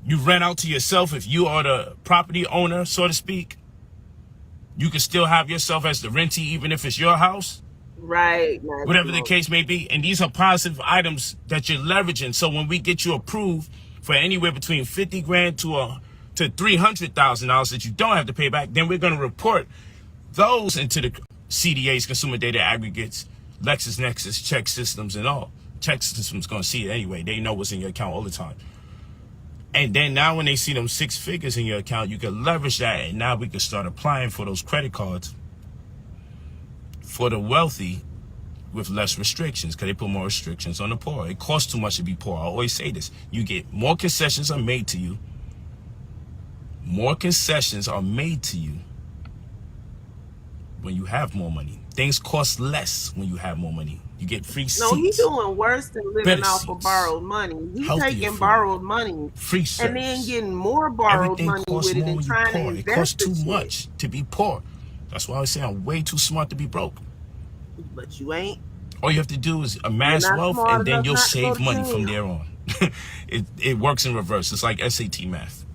you rent out to yourself if you are the property owner, so to speak. You can still have yourself as the rentee even if it's your house. Right. Whatever the case may be. And these are positive items that you're leveraging. So when we get you approved for anywhere between 50 grand to $300,000 that you don't have to pay back, then we're going to report those into the CDAs, consumer data aggregates, LexisNexis, check systems and all. Check systems going to see it anyway. They know what's in your account all the time. And then now when they see them 6 figures in your account, you can leverage that. And now we can start applying for those credit cards for the wealthy with less restrictions, because they put more restrictions on the poor. It costs too much to be poor. I always say this. You get more concessions are made to you. More concessions are made to you when you have more money. Things cost less when you have more money. You get free seats. No, he's doing worse than living off of borrowed money. He's taking borrowed money, free service, and then getting more borrowed money with it and trying to invest. It costs too much to be poor. That's why I say I'm way too smart to be broke. But you ain't. All you have to do is amass wealth, and then you'll save money from there on. It works in reverse. It's like SAT math.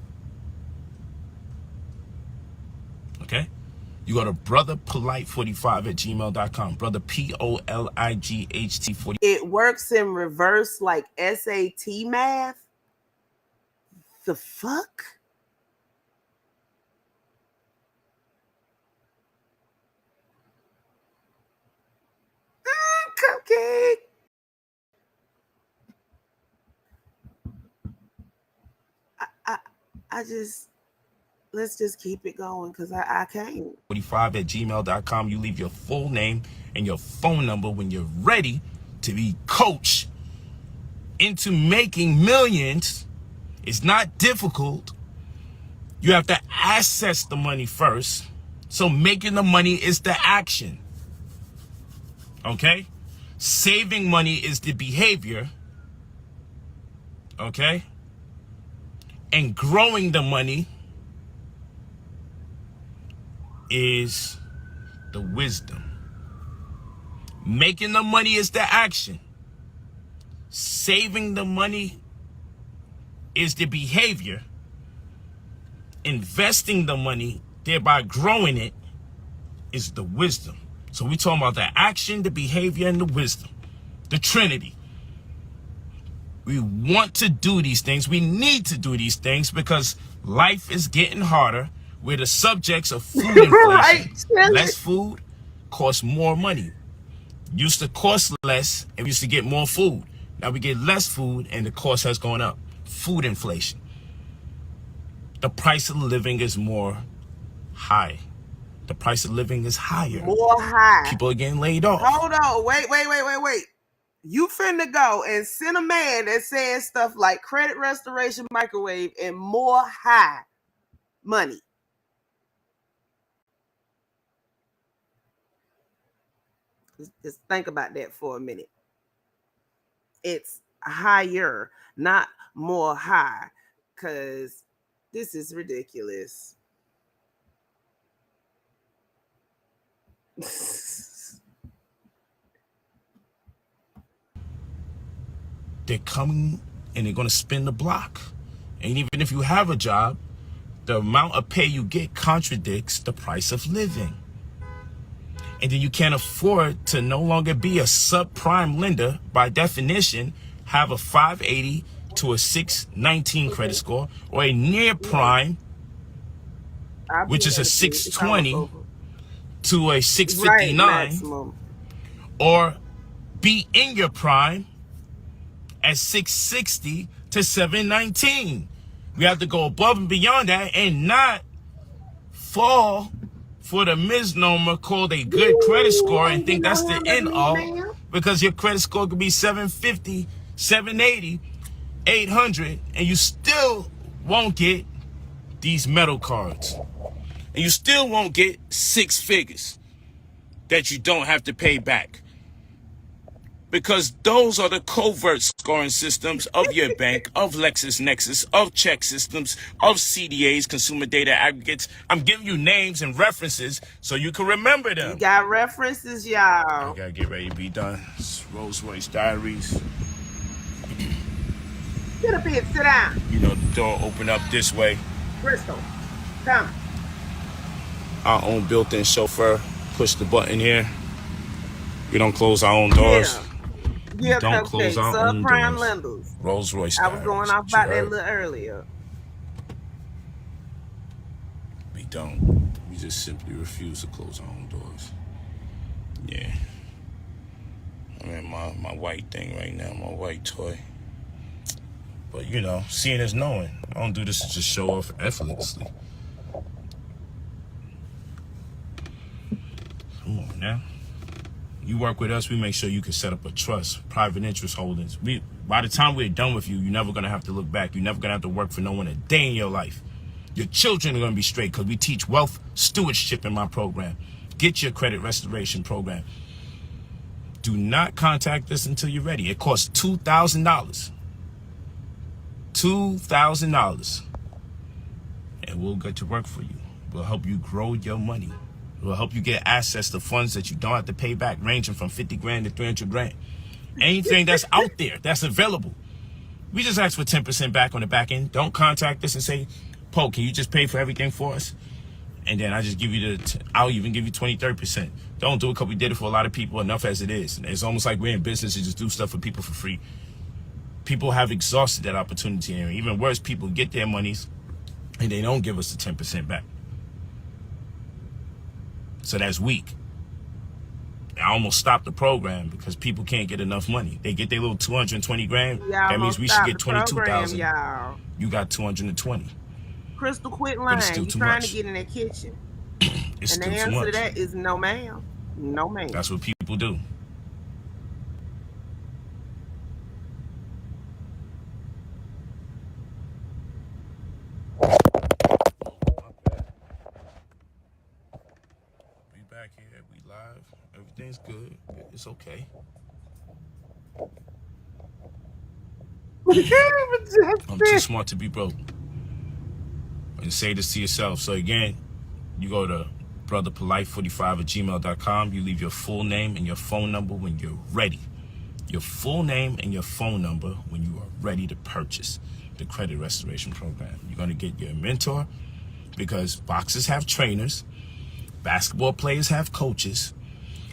Okay? You go to brotherpolight45@gmail.com. Brother POLIGHT40. It works in reverse like SAT math? The fuck? Cupcake. I just, let's just keep it going because I can't. 45@gmail.com. You leave your full name and your phone number when you're ready to be coached into making millions. It's not difficult. You have to access the money first. So making the money is the action. Okay? Saving money is the behavior. Okay? And growing the money is the wisdom. Making the money is the action. Saving the money is the behavior. Investing the money, thereby growing it, is the wisdom. So we're talking about the action, the behavior, and the wisdom. The Trinity. We want to do these things. We need to do these things because life is getting harder. We're the subjects of food inflation. Less food costs more money. Used to cost less and we used to get more food. Now we get less food and the cost has gone up. Food inflation. The price of living is more high. The price of living is higher. More high. People are getting laid off. Hold on. Wait. You finna go and send a man that says stuff like credit restoration, microwave, and more high money. Just think about that for a minute. It's higher, not more high, because this is ridiculous. They're coming and they're going to spin the block. And even if you have a job, the amount of pay you get contradicts the price of living. And then you can't afford to no longer be a subprime lender. By definition, have a 580 to a 619 credit score, or a near prime, which is a 620 to a 659, or be in your prime at 660 to 719. We have to go above and beyond that and not fall for the misnomer called a good credit score and think that's the end all, because your credit score could be 750, 780, 800, and you still won't get these metal cards. And you still won't get 6 figures that you don't have to pay back. Because those are the covert scoring systems of your bank, of LexisNexis, of check systems, of CDAs, consumer data aggregates. I'm giving you names and references so you can remember them. You got references, y'all. I gotta get ready to be done. It's Rolls Royce Diaries. Get up here, sit down. You know, the door open up this way. Bristol, come. Our own built-in chauffeur. Push the button here. We don't close our own doors. Yeah, don't close our own subprime doors. lenders. Rolls Royce. I was going off about that a little earlier. We don't. We just simply refuse to close our own doors. Yeah. I'm in my white thing right now, my white toy. But you know, seeing is knowing. I don't do this to just show off effortlessly. Come on now. You work with us, we make sure you can set up a trust, private interest holdings. By the time we're done with you, you're never going to have to look back. You're never going to have to work for no one a day in your life. Your children are going to be straight because we teach wealth stewardship in my program. Get your credit restoration program. Do not contact us until you're ready. It costs $2,000. $2,000. And we'll get to work for you. We'll help you grow your money. We'll help you get access to funds that you don't have to pay back, ranging from 50 grand to 300 grand. Anything that's out there, that's available. We just ask for 10% back on the back end. Don't contact us and say, Poe, can you just pay for everything for us? And then I just give you I'll even give you 20, 30%. Don't do it because we did it for a lot of people enough as it is. And it's almost like we're in business to just do stuff for people for free. People have exhausted that opportunity. And even worse, people get their monies and they don't give us the 10% back. So that's weak. I almost stopped the program because people can't get enough money. They get their little 220 grand. That means we should get 22,000. You got 220. Crystal, quit lying. You're trying to get in that kitchen. It's and the answer to that is no, ma'am. No, ma'am. That's what people do. Back here, we live. Everything's good. It's okay. I'm too smart to be broke. And say this to yourself. So again, you go to brotherpolite45@gmail.com. You leave your full name and your phone number when you're ready. Your full name and your phone number when you are ready to purchase the credit restoration program. You're going to get your mentor, because boxers have trainers. Basketball players have coaches,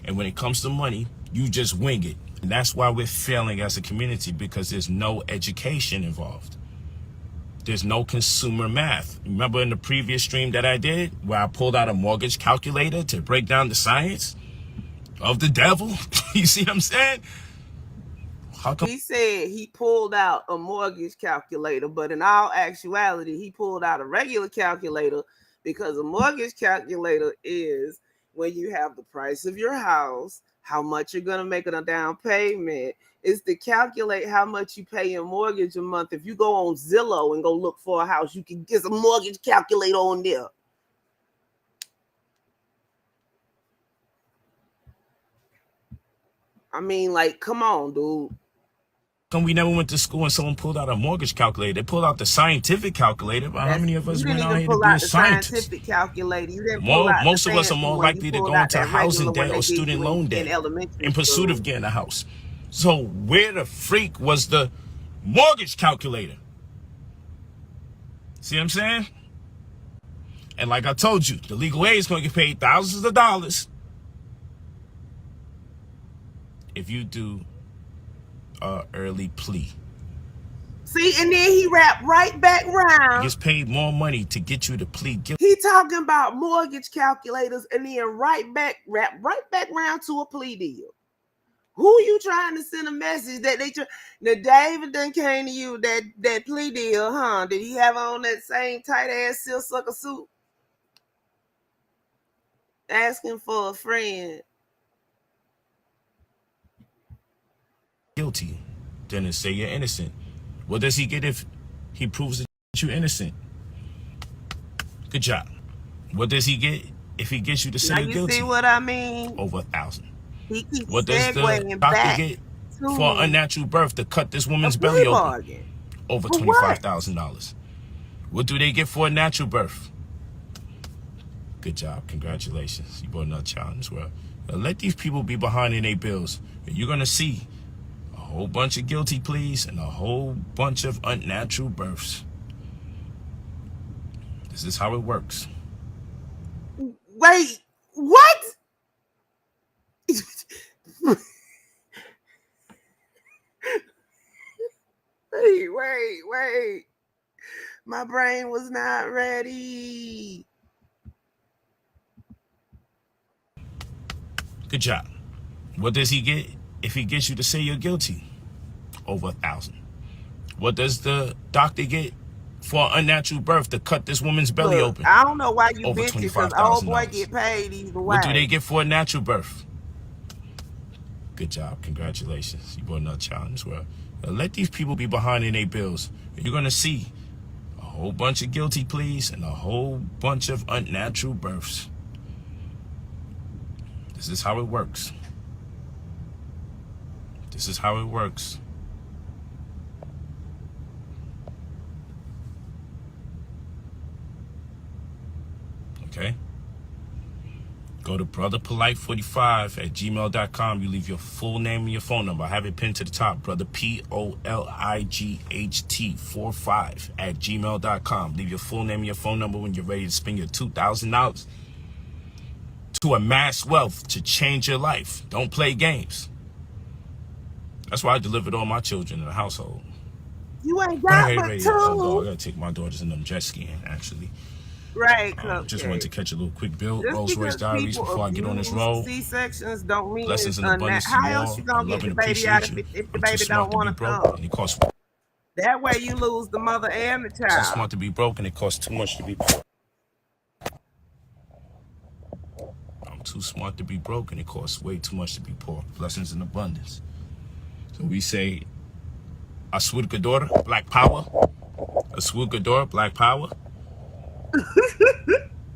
and when it comes to money, you just wing it. And that's why we're failing as a community, because there's no education involved. There's no consumer math. Remember in the previous stream that I did, where I pulled out a mortgage calculator to break down the science of the devil? You see what I'm saying? How come? He said he pulled out a mortgage calculator, but in all actuality, he pulled out a regular calculator because a mortgage calculator is when you have the price of your house, how much you're going to make on a down payment. It's to calculate how much you pay in mortgage a month. If you go on Zillow and go look for a house, you can get a mortgage calculator on there. I mean, like, come on, dude. Come, we never went to school and someone pulled out a mortgage calculator. They pulled out the scientific calculator, but how many of us went out here to be a scientist? Scientific calculator. You didn't pull out Most the of us are more one. likely to go into housing debt or student loan debt in pursuit of getting a house. So where the freak was the mortgage calculator? See what I'm saying? And like I told you, the legal aid is going to get paid thousands of dollars if you do early plea. See, and then he wrapped right back round. He gets paid more money to get you to plead guilty. He talking about mortgage calculators and then wrap right back round to a plea deal. Who you trying to send a message that they now David done came to you that plea deal, huh? Did he have on that same tight ass silk sucker suit? Asking for a friend. Guilty, then to say you're innocent. What does he get if he proves that you're innocent? Good job. What does he get if he gets you to say now you're guilty? See what I mean? Over 1,000. He keeps what does the doctor get for an unnatural birth to cut this woman's belly open? Over $25,000. What do they get for a natural birth? Good job. Congratulations. You brought another child in this world. Now let these people be behind in their bills. And you're going to see a whole bunch of guilty pleas and a whole bunch of unnatural births. This is how it works. Wait, what? Wait. My brain was not ready. Good job. What does he get if he gets you to say you're guilty? Over 1,000. What does the doctor get for an unnatural birth to cut this woman's belly open? I don't know why you over bitch because old boy get paid either way. What do they get for a natural birth? Good job. Congratulations. You brought another child in this world. Now let these people be behind in their bills. And you're going to see a whole bunch of guilty pleas and a whole bunch of unnatural births. This is how it works. This is how it works. Okay? Go to brotherpolight45@gmail.com. You leave your full name and your phone number. I have it pinned to the top. Brother POLIGHT45@gmail.com. Leave your full name and your phone number when you're ready to spend your $2,000 to amass wealth to change your life. Don't play games. That's why I delivered all my children in the household. You ain't got but two. Oh, I gotta take my daughters in them jet skiing, actually. Right. Just wanted to catch a little quick bill. Rolls Royce Diaries before I get on this roll. C-sections don't mean blessings and abundance to you all. How else you gonna get the baby out if the baby don't want to come? And it costs. That way you lose the mother and the child. I'm too smart to be broke, and it costs too much to be poor. I'm too smart to be broke, and it costs way too much to be poor. Blessings and abundance. So we say, Aswud Gador, Black Power. Aswud Gador, Black Power.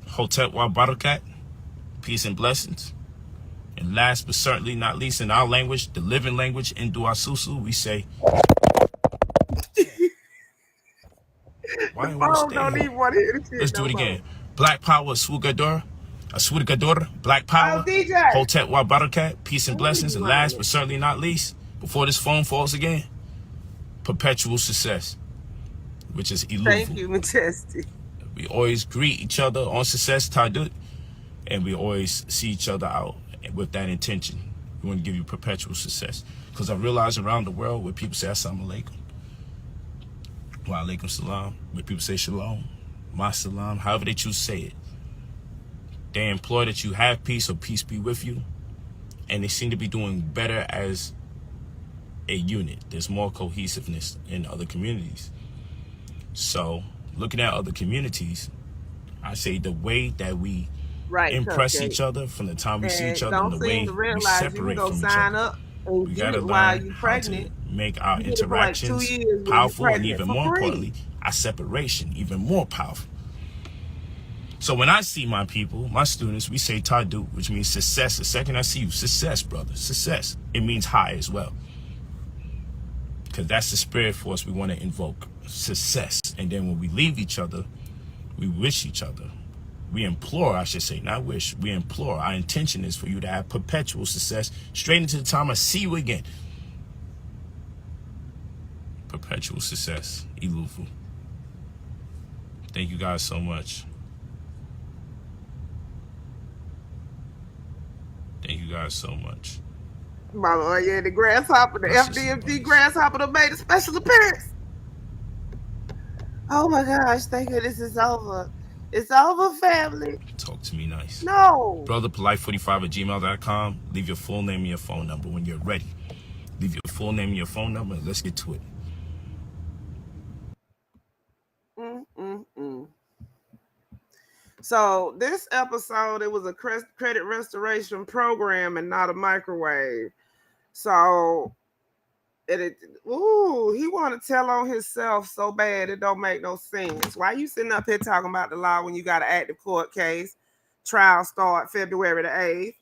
Hotep Wa Barakat, peace and blessings. And last but certainly not least, in our language, the living language, in Duasusu, we say, why don't even want to hear this shit. Let's do it again. Black Power, Aswud Gador, Black Power. Hotep Wa Barakat, peace and blessings. And last but certainly not least, before this phone falls again, perpetual success, which is Iluvu. Thank you, Majesty. We always greet each other on success, Tadut, and we always see each other out with that intention. We want to give you perpetual success. Because I realize around the world where people say Assalamu alaikum, wa alaikum salam, where people say shalom, ma salam, however they choose to say it. They implore that you have peace or peace be with you. And they seem to be doing better as a unit. There's more cohesiveness in other communities. So looking at other communities, I say the way that we impress each other from the time we see each other and the way we separate from each other. We gotta learn how to make our interactions powerful, and even more importantly, our separation even more powerful. So when I see my people, my students, we say Tadu, which means success. The second I see you, success, brother, success. It means high as well. Because that's the spirit force we want to invoke, success. And then when we leave each other, we wish each other. We implore, I should say, not wish. We implore. Our intention is for you to have perpetual success straight into the time I see you again. Perpetual success, Ilufu. Thank you guys so much. Thank you guys so much. Mama, yeah, the grasshopper, the FDMG grasshopper that made a special appearance. Oh my gosh, thank you. This is over. It's over, family. Talk to me nice. No. Brotherpolite45@gmail.com. Leave your full name and your phone number when you're ready. Leave your full name and your phone number. Let's get to it. So this episode, it was a credit restoration program and not a microwave. So he want to tell on himself so bad it don't make no sense. Why you sitting up here talking about the law when you got an active court case? Trial start February the 8th.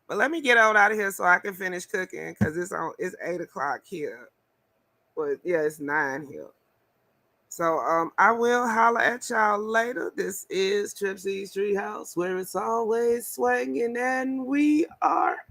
But let me get on out of here so I can finish cooking because it's 8 o'clock here. But yeah, it's 9 here. So I will holler at y'all later. This is TripCTreehouse, where it's always swinging, and we are